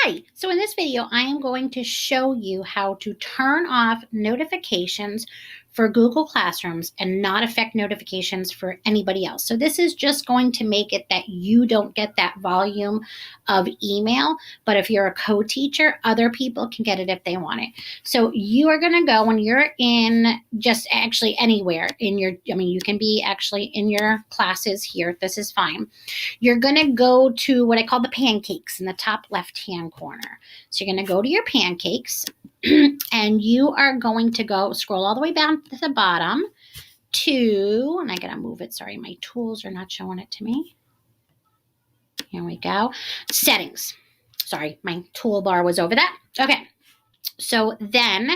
Hi, so in this video, I am going to show you how to turn off notifications for Google Classrooms and not affect notifications for anybody else. So this is just going to make it that you don't get that volume of email, but if you're a co-teacher, other people can get it if they want it. So you are gonna go when you're in just actually anywhere in your, you can be actually in your classes here, this is fine. You're gonna go to what I call the pancakes in the top left-hand corner. So you're gonna go to your pancakes and you are going to go scroll all the way down to the bottom to, and I gotta move it, sorry, my tools are not showing it to me. Here we go, settings. Sorry, my toolbar was over that. Okay, so then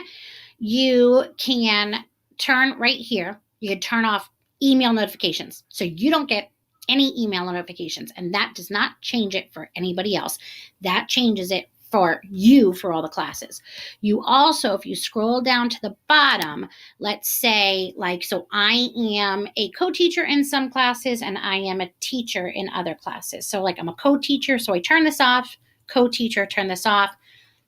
you can turn right here, you can turn off email notifications. So you don't get any email notifications, and that does not change it for anybody else. That changes it for you for all the classes. You also, if you scroll down to the bottom, let's say so I am a co-teacher in some classes and I am a teacher in other classes. So I'm a co-teacher, so I turn this off, co-teacher, turn this off.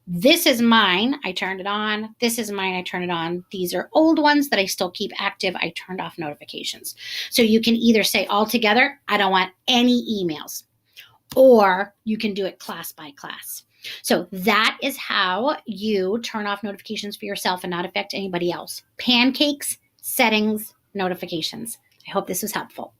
This is mine, I turned it on. This is mine, I turned it on. These are old ones that I still keep active. I turned off notifications. So you can either say altogether, I don't want any emails, or you can do it class by class. So that is how you turn off notifications for yourself and not affect anybody else. Pancakes, settings, notifications. I hope this was helpful.